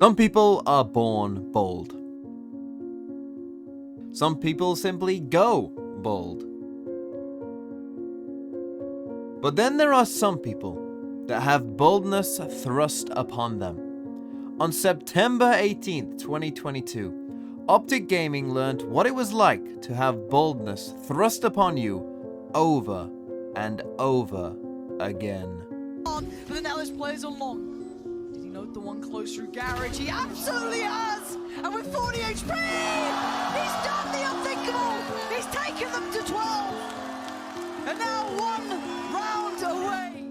Some people are born bold. Some people simply go bold. But then there are some people that have boldness thrust upon them. On September 18th, 2022, Optic Gaming learned what it was like to have boldness thrust upon you over and over again. But then now his players are long. Did he note the one close through Garage? He absolutely has! And with 40 HP, he's done the unthinkable! He's taken them to 12! And now one round away!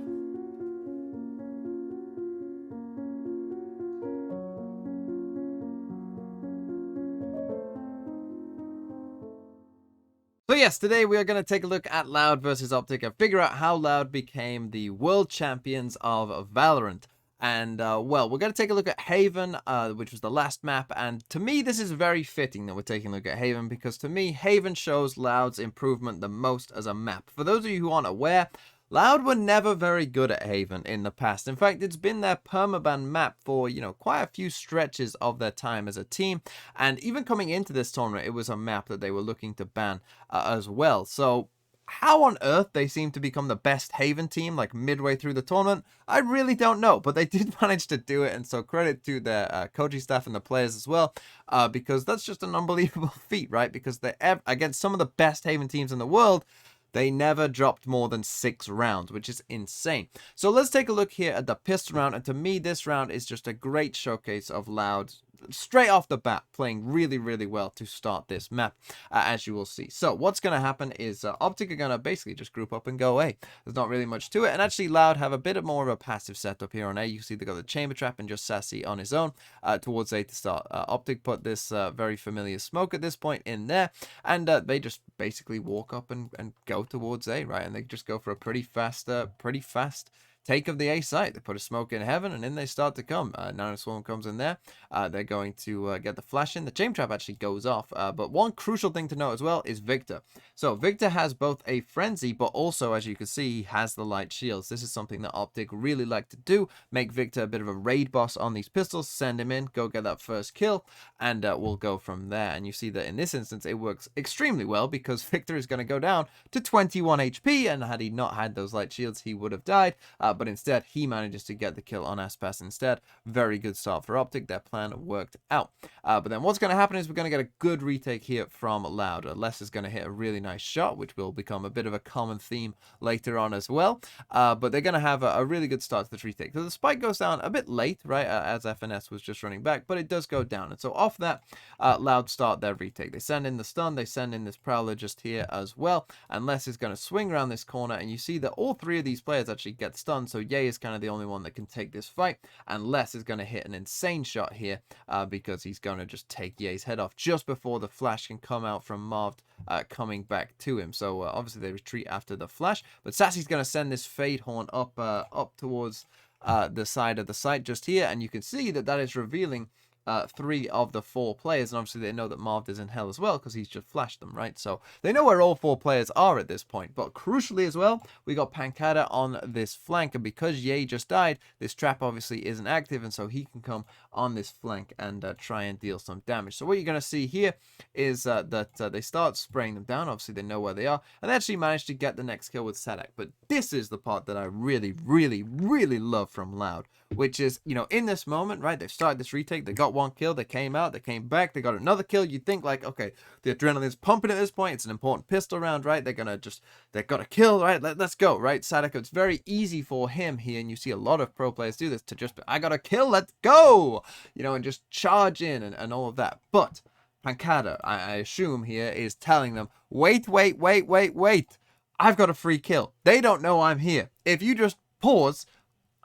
So yes, today we are going to take a look at Loud versus Optic and figure out how Loud became the world champions of Valorant. And, well, we're going to take a look at Haven, which was the last map. And to me, this is very fitting that we're taking a look at Haven, because to me, Haven shows Loud's improvement the most as a map. For those of you who aren't aware, Loud were never very good at Haven in the past. In fact, it's been their permaban map for, quite a few stretches of their time as a team. And even coming into this tournament, it was a map that they were looking to ban as well. So how on earth they seem to become the best Haven team, like midway through the tournament, I really don't know. But they did manage to do it, and so credit to their coaching staff and the players as well, because that's just an unbelievable feat, right? Because they against some of the best Haven teams in the world, they never dropped more than 6 rounds, which is insane. So let's take a look here at the pistol round. And to me, this round is just a great showcase of Loud straight off the bat, playing really, really well to start this map, as you will see. So what's going to happen is Optic are going to basically just group up and go A. There's not really much to it. And actually, Loud have a bit more of a passive setup here on A. You see they got the chamber trap and just Sassy on his own towards A to start. Optic put this very familiar smoke at this point in there, and they just basically walk up and go towards A, right? And they just go for a pretty fast take of the A site. They put a smoke in heaven, and in they start to come. Nano Swarm comes in there. They're going to get the flash in. The chain trap actually goes off. But one crucial thing to note as well is Victor. So Victor has both a frenzy, but also, as you can see, he has the light shields. This is something that Optic really like to do. Make Victor a bit of a raid boss on these pistols. Send him in. Go get that first kill. And we'll go from there. And you see that in this instance, it works extremely well, because Victor is going to go down to 21 HP. And had he not had those light shields, he would have died. But instead, he manages to get the kill on Aspas instead. Very good start for Optic. Their plan worked out. But then what's going to happen is we're going to get a good retake here from Loud. Les is going to hit a really nice shot, which will become a bit of a common theme later on as well. But they're going to have a really good start to this retake. So the spike goes down a bit late, right, as FNS was just running back, but it does go down. And so off that, Loud start their retake. They send in the stun. They send in this Prowler just here as well. And Les is going to swing around this corner, and you see that all 3 of these players actually get stunned. So Ye is kind of the only one that can take this fight, and Les is going to hit an insane shot here because he's going to just take Ye's head off just before the flash can come out from Marv coming back to him. So obviously they retreat after the flash, but Sassy's going to send this Fade Horn up towards the side of the site just here, and you can see that is revealing 3 of the 4 players, and obviously they know that Marv is in hell as well because he's just flashed them, right? So they know where all 4 players are at this point. But crucially as well, we got Pancada on this flank, and because Ye just died, this trap obviously isn't active, and so he can come on this flank and try and deal some damage. So what you're going to see here is that they start spraying them down. Obviously they know where they are, and they actually managed to get the next kill with Sadak. But this is the part that I really, really, really love from Loud, which is, in this moment, right, they've started this retake, they got 1 kill, they came out, they came back, they got another kill. You'd think like, okay, the adrenaline's pumping at this point, it's an important pistol round, right? They've got a kill, right? Let's go, right? Sadako, it's very easy for him here, and you see a lot of pro players do this, to just, I got a kill, let's go, and just charge in and all of that. But Pancada, I assume here, is telling them, wait, I've got a free kill. They don't know I'm here. If you just pause,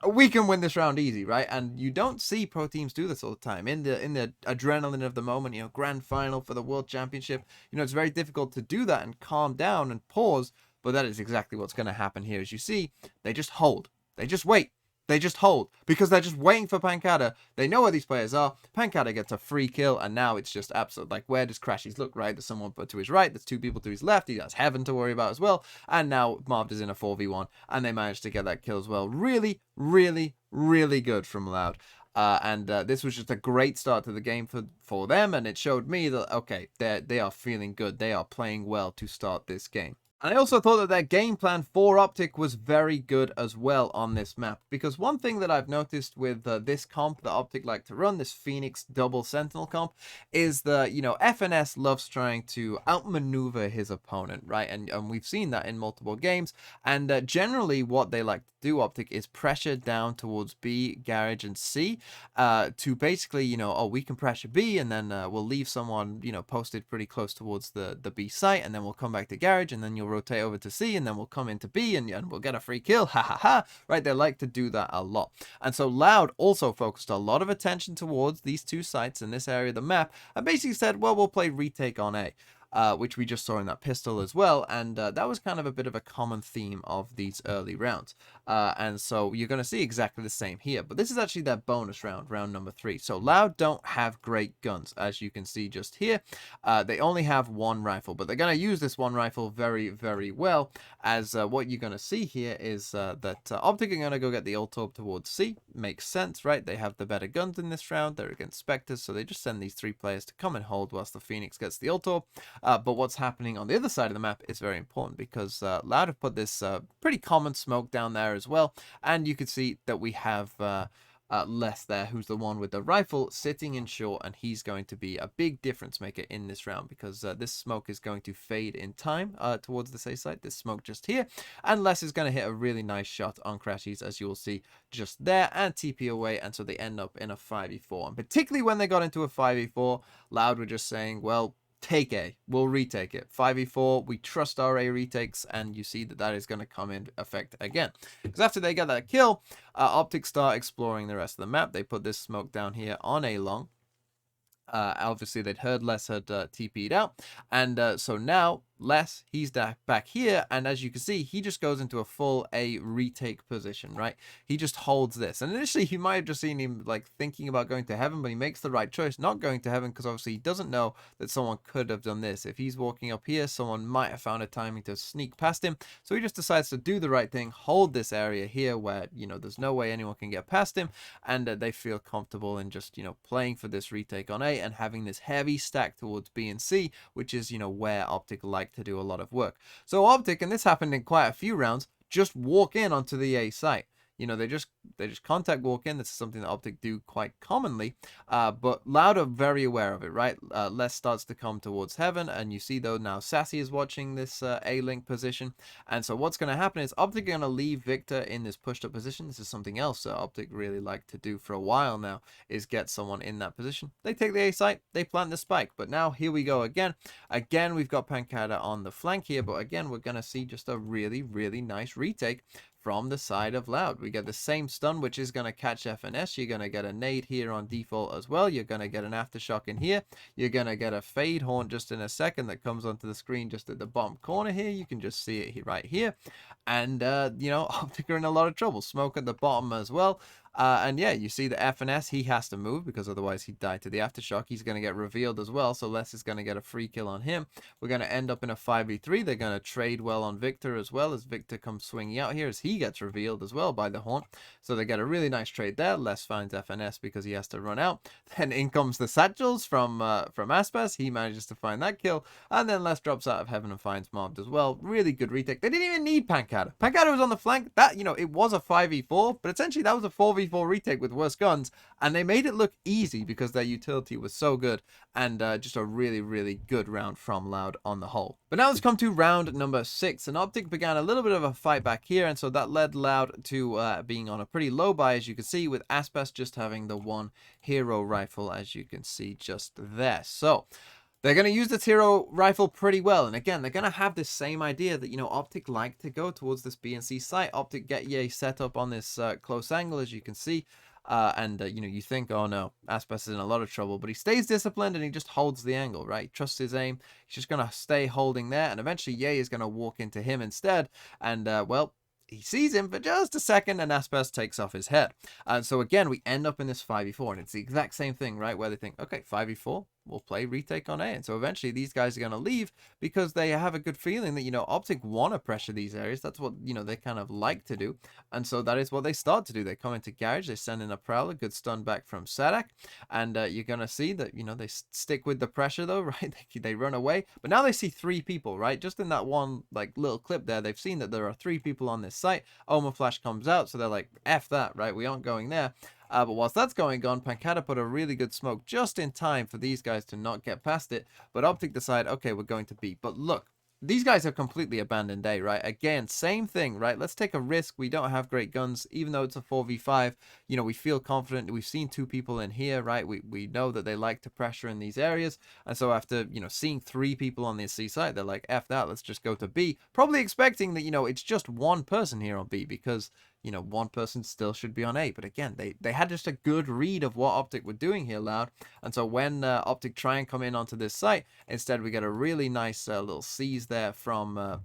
we can win this round easy, right? And you don't see pro teams do this all the time. In the adrenaline of the moment, grand final for the world championship, it's very difficult to do that and calm down and pause. But that is exactly what's going to happen here. As you see, they just hold. They just wait. They just hold because they're just waiting for Pancada. They know where these players are. Pancada gets a free kill, and now it's just absolute, like, where does Crashies look, right? There's someone to his right. There's 2 people to his left. He has Heaven to worry about as well. And now Marv is in a 4v1, and they managed to get that kill as well. Really, really, really good from Loud. And this was just a great start to the game for them, and it showed me that, okay, they are feeling good. They are playing well to start this game. And I also thought that their game plan for Optic was very good as well on this map, because one thing that I've noticed with this comp that Optic like to run, this Phoenix double Sentinel comp, is the, FNS loves trying to outmaneuver his opponent, right? And we've seen that in multiple games. And generally what they like to do, Optic, is pressure down towards B, Garage, and C to basically, oh, we can pressure B, and then we'll leave someone, posted pretty close towards the B site, and then we'll come back to Garage, and then you'll rotate over to C, and then we'll come into B, and we'll get a free kill, ha ha ha, right? They like to do that a lot. And so Loud also focused a lot of attention towards these two sites in this area of the map, and basically said, well, we'll play retake on A. Which we just saw in that pistol as well, and that was kind of a bit of a common theme of these early rounds. And so you're going to see exactly the same here, but this is actually their bonus round, round number 3. So Loud don't have great guns, as you can see just here. They only have one rifle, but they're going to use this one rifle very, very well, as what you're going to see here is that Optic are going to go get the ult orb towards C. Makes sense, right? They have the better guns in this round. They're against Spectres, so they just send these 3 players to come and hold whilst the Phoenix gets the ult orb. But what's happening on the other side of the map is very important, because Loud have put this pretty common smoke down there as well, and you can see that we have Les there, who's the one with the rifle sitting in short, and he's going to be a big difference maker in this round, because this smoke is going to fade in time towards the A site, this smoke just here, and Les is going to hit a really nice shot on Crashies, as you will see just there, and TP away, and so they end up in a 5v4. And particularly when they got into a 5v4, Loud were just saying, well, take A, we'll retake it. 5v4, we trust our A retakes, and you see that that is going to come in effect again. Because after they get that kill, Optic start exploring the rest of the map. They put this smoke down here on A long. Obviously, they'd heard Les had TP'd out, and so now Les, he's back here, and as you can see, he just goes into a full A retake position, right? He just holds this, and initially you might have just seen him like thinking about going to heaven, but he makes the right choice not going to heaven, because obviously he doesn't know that someone could have done this. If he's walking up here, someone might have found a timing to sneak past him, so he just decides to do the right thing, hold this area here where, there's no way anyone can get past him, and they feel comfortable in just, playing for this retake on A and having this heavy stack towards B and C, which is, where Optic like to do a lot of work. So Optic, and this happened in quite a few rounds, just walk in onto the A site. They just contact walk in. This is something that Optic do quite commonly, but Loud are very aware of it, right? Les starts to come towards heaven, and you see though now Sassy is watching this A-link position, and so what's going to happen is Optic are going to leave Victor in this pushed up position. This is something else that Optic really like to do for a while now, is get someone in that position. They take the A site, they plant the spike, but now here we go again. Again, we've got Pancada on the flank here, but again, we're going to see just a really, really nice retake from the side of Loud. We get the same stun, which is going to catch FNS. You're going to get a nade here on default as well. You're going to get an aftershock in here. You're going to get a fade horn just in a second that comes onto the screen just at the bottom corner here. You can just see it right here. And, Optic are in a lot of trouble. Smoke at the bottom as well. And yeah, you see the FNS, he has to move because otherwise he'd die to the aftershock. He's going to get revealed as well, so Les is going to get a free kill on him. We're going to end up in a 5v3. They're going to trade well on Victor as well, as Victor comes swinging out here as he gets revealed as well by the horn. So they get a really nice trade there. Les finds FNS because he has to run out. Then in comes the satchels from Aspas. He manages to find that kill, and then Les drops out of heaven and finds Mobbed as well. Really good retake. They didn't even need Pancada. Pancada was on the flank. That, it was a 5v4, but essentially that was a 4v4 retake with worse guns, and they made it look easy because their utility was so good, and just a really, really good round from Loud on the whole. But now let's come to round number 6, and Optic began a little bit of a fight back here, and so that led Loud to being on a pretty low buy, as you can see, with Aspas just having the one hero rifle, as you can see just there. So they're going to use this hero rifle pretty well. And again, they're going to have this same idea that, Optic like to go towards this B and C site. Optic get Ye set up on this close angle, as you can see. You think, oh no, Aspas is in a lot of trouble. But he stays disciplined and he just holds the angle, right? He trusts his aim. He's just going to stay holding there. And eventually Ye is going to walk into him instead. And, well, he sees him for just a second, and Aspas takes off his head. And so again, we end up in this 5v4, and it's the exact same thing, right? Where they think, okay, 5v4, we'll play retake on A. And so eventually these guys are going to leave because they have a good feeling that, you know, Optic want to pressure these areas. That's what, you know, they kind of like to do. And so that is what they start to do. They come into Garage, they send in a Prowler, good stun back from Sadak. And you're going to see that, you know, they stick with the pressure though, right? They run away. But now they see 3 people, right? Just in that one, like, little clip there, they've seen that there are 3 people on this site. Oma Flash comes out, so they're like, F that, right? We aren't going there. But whilst that's going on, Pancata put a really good smoke just in time for these guys to not get past it. But Optic decide, okay, we're going to B. But look, these guys have completely abandoned A, right? Again, same thing, right? Let's take a risk. We don't have great guns, even though it's a 4v5. You know, we feel confident. We've seen 2 people in here, right? We know that they like to pressure in these areas. And so after, you know, seeing 3 people on the C site, they're like, F that, let's just go to B. Probably expecting that, you know, it's just 1 person here on B because, you know, 1 person still should be on A. But again, they had just a good read of what Optic were doing here, Loud. And so when Optic try and come in onto this site, instead we get a really nice little seize there from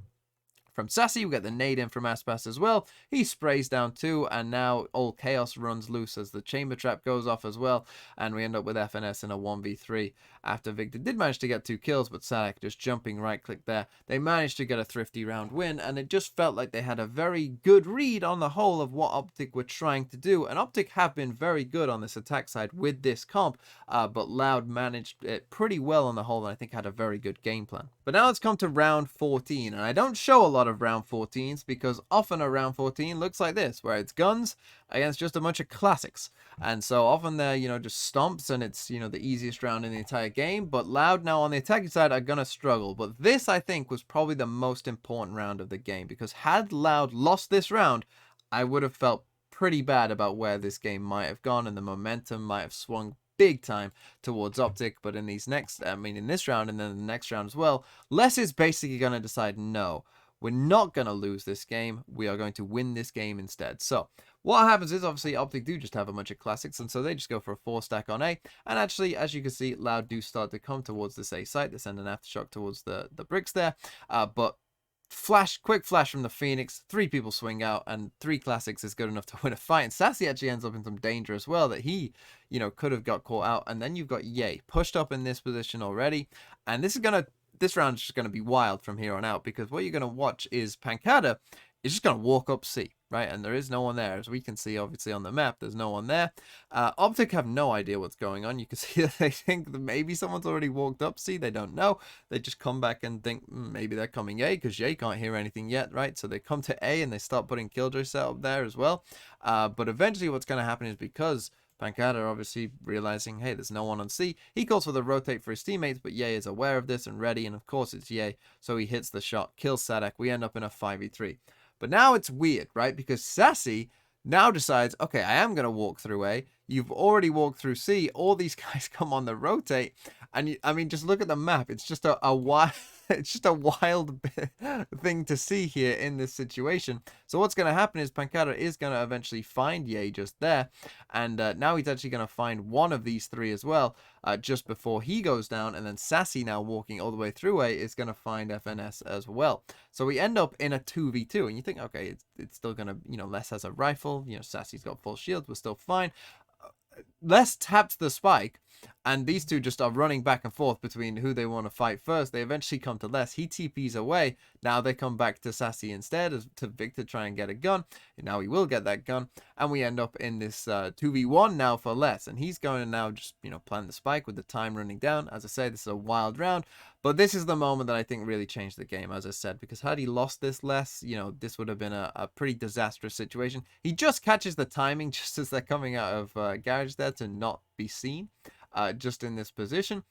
Sassy. We get the nade in from Aspas as well. He sprays down 2, and now all chaos runs loose as the chamber trap goes off as well, and we end up with FNS in a 1v3 after Victor did manage to get 2 kills, but Sadak just jumping right click there. They managed to get a thrifty round win, and it just felt like they had a very good read on the whole of what Optic were trying to do, and Optic have been very good on this attack side with this comp, but Loud managed it pretty well on the whole, and I think had a very good game plan. But now let's come to round 14, and I don't show a lot of round 14s because often a round 14 looks like this, where it's guns against just a bunch of classics. And so often they're, you know, just stomps, and it's, you know, the easiest round in the entire game. But Loud now on the attacking side are gonna struggle. But this, I think, was probably the most important round of the game, because had Loud lost this round, I would have felt pretty bad about where this game might have gone, and the momentum might have swung big time towards Optic. But in these next, in this round and then the next round as well, Les is basically going to decide, no, we're not going to lose this game. We are going to win this game instead. So what happens is, obviously, Optic do just have a bunch of classics, and so they just go for a 4 stack on A. And actually, as you can see, Loud do start to come towards this A site. They send an aftershock towards the bricks there. But quick flash from the Phoenix, 3 people swing out, and 3 classics is good enough to win a fight. And Sassy actually ends up in some danger as well, that he, you know, could have got caught out. And then you've got Ye pushed up in this position already, and this round is just gonna be wild from here on out, because what you're gonna watch is Pancada is just gonna walk up C, right? And there is no one there, as we can see obviously on the map. There's no one there. Optic have no idea what's going on. You can see that they think that maybe someone's already walked up C. They don't know. They just come back and think maybe they're coming A, because Ye can't hear anything yet, right? So they come to A and they start putting Killjoy set up there as well. But eventually what's going to happen is, because Pancada obviously realizing, hey, there's no one on C, he calls for the rotate for his teammates, but Ye is aware of this and ready, and of course it's Ye, so he hits the shot, kills Sadak. We end up in a 5v3. But now it's weird, right? Because Sassy now decides, okay, I am going to walk through A. You've already walked through C. All these guys come on the rotate. And just look at the map. It's just a wild, it's just a wild thing to see here in this situation. So what's going to happen is Pancada is going to eventually find Ye just there. And now he's actually going to find one of these 3 as well, just before he goes down. And then Sassy, now walking all the way through A, is going to find FNS as well. So we end up in a 2v2. And you think, okay, it's still going to, you know, Les has a rifle. You know, Sassy's got full shield. We're still fine. Les taps the spike, and these 2 just are running back and forth between who they want to fight first. They eventually come to Les. He TPs away. Now they come back to Sassy instead, as to Victor try and get a gun. And now he will get that gun, and we end up in this 2v1 now for Les. And he's going to now just, you know, plant the spike with the time running down. As I say, this is a wild round, but this is the moment that I think really changed the game, as I said, because had he lost this Les, you know, this would have been a pretty disastrous situation. He just catches the timing just as they're coming out of garage there to not be seen, just in this position.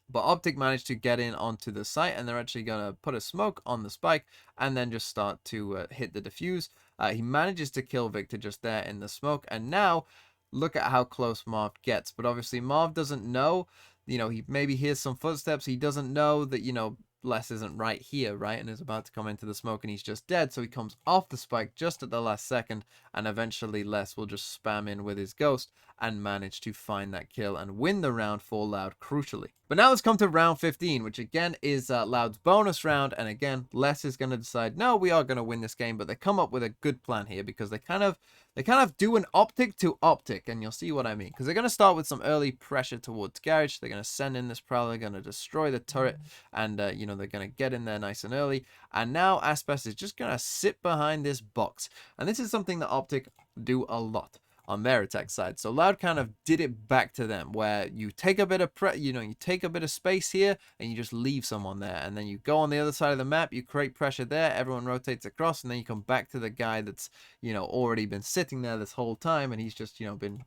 But Optic managed to get in onto the site, and they're actually going to put a smoke on the spike and then just start to hit the defuse. He manages to kill Victor just there in the smoke, and now look at how close Marv gets. But obviously Marv doesn't know, you know, he maybe hears some footsteps. He doesn't know that, you know, Les isn't right here, right, and is about to come into the smoke, and he's just dead. So he comes off the spike just at the last second, and eventually Les will just spam in with his ghost and manage to find that kill and win the round for Loud, crucially. But now let's come to round 15, which again is Loud's bonus round, and again Les is going to decide, no, we are going to win this game. But they come up with a good plan here, because they kind of they kind of do an Optic to Optic, and you'll see what I mean. Because they're going to start with some early pressure towards Garage. They're going to send in this Prowler, going to destroy the turret, and, you know, they're going to get in there nice and early. And now Aspas is just going to sit behind this box. And this is something that Optic do a lot on their attack side. So Loud kind of did it back to them, where you take a bit of you take a bit of space here and you just leave someone there, and then you go on the other side of the map, you create pressure there, everyone rotates across, and then you come back to the guy that's, you know, already been sitting there this whole time, and he's just, you know, been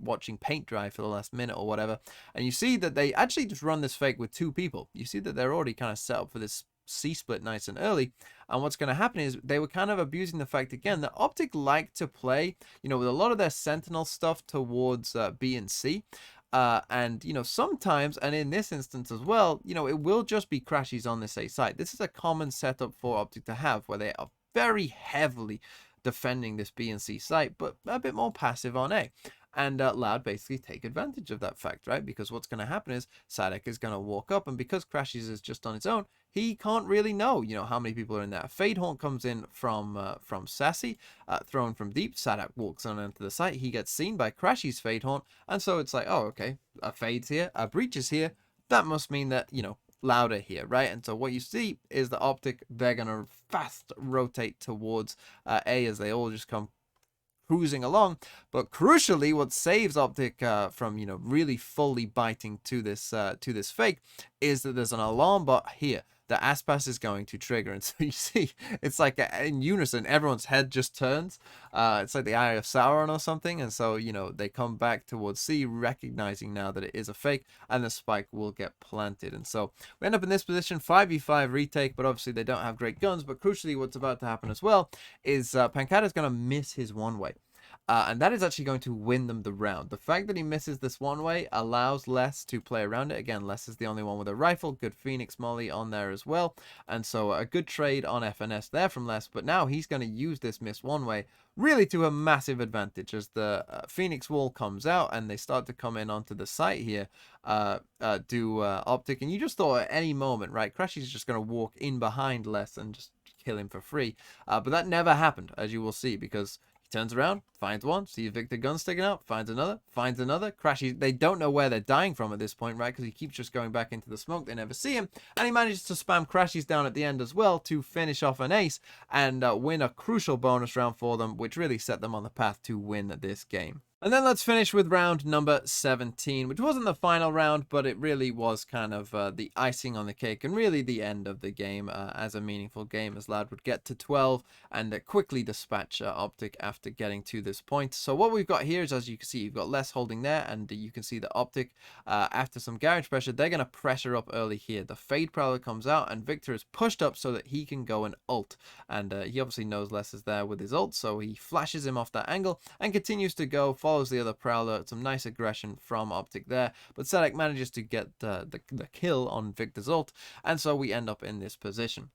watching paint dry for the last minute or whatever. And you see that they actually just run this fake with 2 people. You see that they're already kind of set up for this C-split nice and early. And what's going to happen is they were kind of abusing the fact again that Optic like to play, you know, with a lot of their Sentinel stuff towards B and C. And, you know, sometimes, and in this instance as well, you know, it will just be Crashies on this A site. This is a common setup for Optic to have, where they are very heavily defending this B and C site, but a bit more passive on A. And Loud basically take advantage of that fact, right? Because what's going to happen is Sadek is going to walk up, and because Crashies is just on its own, he can't really know, you know, how many people are in there. Fade Haunt comes in from Sassy, thrown from deep. Sadek walks on into the site. He gets seen by Crashies' Fade Haunt, and so it's like, oh, okay, a Fade's here, a Breach is here. That must mean that, you know, Louder here, right? And so what you see is the Optic, they're going to fast rotate towards A as they all just come cruising along. But crucially, what saves Optic from, you know, really fully biting to this fake is that there's an alarm bot here that Aspas is going to trigger. And so you see, it's like in unison, everyone's head just turns. It's like the Eye of Sauron or something. And so, you know, they come back towards C, recognizing now that it is a fake, and the spike will get planted. And so we end up in this position, 5v5 retake, but obviously they don't have great guns. But crucially, what's about to happen as well is Pancata is going to miss his one-way. And that is actually going to win them the round. The fact that he misses this one way allows Les to play around it. Again, Les is the only one with a rifle. Good Phoenix Molly on there as well. And so a good trade on FNS there from Les. But now he's going to use this miss one way really to a massive advantage as the Phoenix wall comes out and they start to come in onto the site here. Optic. And you just thought at any moment, right, Crashy's just going to walk in behind Les and just kill him for free. But that never happened, as you will see, because turns around, finds one, sees Victor gun sticking out, finds another, Crashy. They don't know where they're dying from at this point, right? Because he keeps just going back into the smoke. They never see him. And he manages to spam Crashies down at the end as well to finish off an ace and win a crucial bonus round for them, which really set them on the path to win this game. And then let's finish with round number 17, which wasn't the final round, but it really was kind of the icing on the cake and really the end of the game as a meaningful game, as Loud would get to 12 and quickly dispatch Optic after getting to this point. So what we've got here is, as you can see, you've got Les holding there, and you can see the Optic, after some garage pressure, they're going to pressure up early here. The Fade Prowler comes out, and Victor is pushed up so that he can go and ult. And he obviously knows Les is there with his ult, so he flashes him off that angle and continues to go, follows the other Prowler. Some nice aggression from Optic there, but Sadek manages to get the kill on Victor's ult, and so we end up in this position.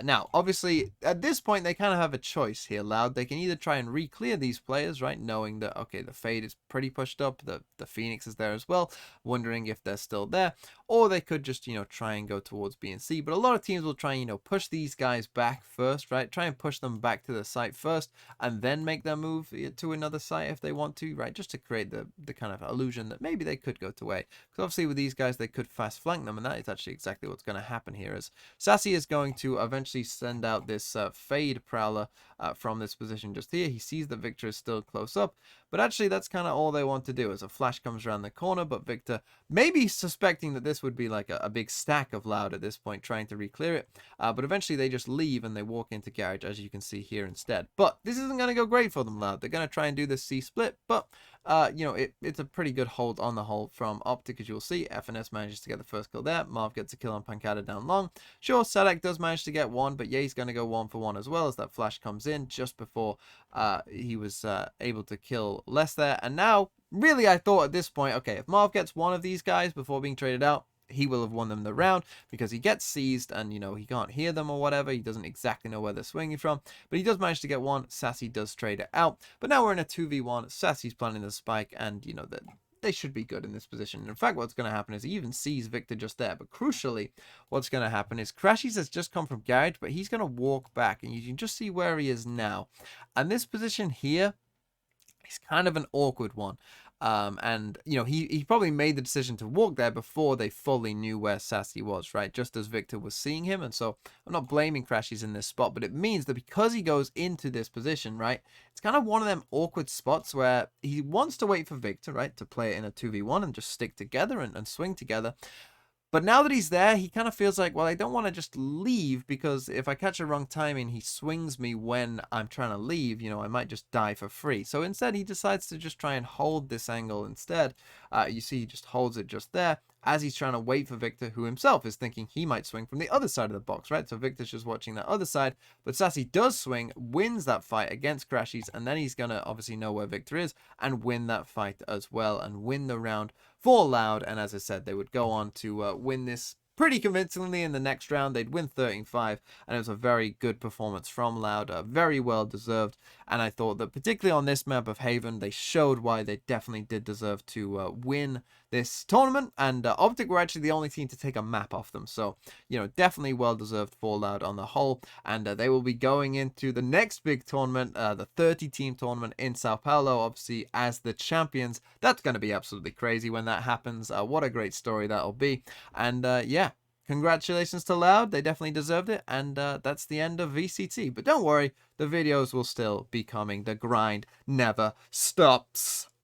Now, obviously, at this point, they kind of have a choice here, Loud. They can either try and re-clear these players, right, knowing that, okay, the Fade is pretty pushed up, the Phoenix is there as well, wondering if they're still there, or they could just, you know, try and go towards B and C. But a lot of teams will try and, you know, push these guys back first, right, try and push them back to the site first, and then make their move to another site if they want to, right, just to create the kind of illusion that maybe they could go to A. Because obviously with these guys, they could fast flank them, and that is actually exactly what's going to happen here, as Sassy is going to eventually send out this Fade Prowler from this position just here. He sees that Victor is still close up, but actually that's kind of all they want to do, as a flash comes around the corner. But Victor, maybe suspecting that this would be like a big stack of Loud at this point, trying to re-clear it, but eventually they just leave and they walk into garage, as you can see here instead. But this isn't going to go great for them, Loud. They're going to try and do this C split, but you know, it's a pretty good hold on the whole from Optic, as you'll see. FNS manages to get the first kill there. Marv gets a kill on Pancata down long. Sure, Sadek does manage to get one, but yeah, he's going to go 1 for 1 as well, as that flash comes in just before he was able to kill Les there. And now, really, I thought at this point, okay, if Marv gets one of these guys before being traded out, he will have won them the round, because he gets seized and, you know, he can't hear them or whatever. He doesn't exactly know where they're swinging from, but he does manage to get one. Sassy does trade it out, but now we're in a 2v1. Sassy's planning the spike, and, you know, they should be good in this position. In fact, what's going to happen is he even sees Victor just there. But crucially, what's going to happen is Crashies has just come from Garage, but he's going to walk back. And you can just see where he is now. And this position here is kind of an awkward one. And, you know, he probably made the decision to walk there before they fully knew where Sassy was, right? Just as Victor was seeing him. And so I'm not blaming Crashies in this spot, but it means that because he goes into this position, right, it's kind of one of them awkward spots where he wants to wait for Victor, right, to play it in a 2v1 and just stick together and swing together. But now that he's there, he kind of feels like, well, I don't want to just leave, because if I catch a wrong timing, he swings me when I'm trying to leave, you know, I might just die for free. So instead, he decides to just try and hold this angle instead. You see, he just holds it just there as he's trying to wait for Victor, who himself is thinking he might swing from the other side of the box, right? So Victor's just watching that other side, but Sassy does swing, wins that fight against Crashies, and then he's going to obviously know where Victor is and win that fight as well and win the round for Loud. And as I said, they would go on to win this pretty convincingly in the next round. They'd win 13-5, and it was a very good performance from Loud, very well deserved. And I thought that particularly on this map of Haven, they showed why they definitely did deserve to win this tournament. And Optic were actually the only team to take a map off them, so you know, definitely well deserved for Loud on the whole. And they will be going into the next big tournament, the 30-team tournament in Sao Paulo, obviously as the champions. That's going to be absolutely crazy when that happens. What a great story that'll be. And yeah, congratulations to Loud. They definitely deserved it. And that's the end of VCT. But don't worry, the videos will still be coming. The grind never stops.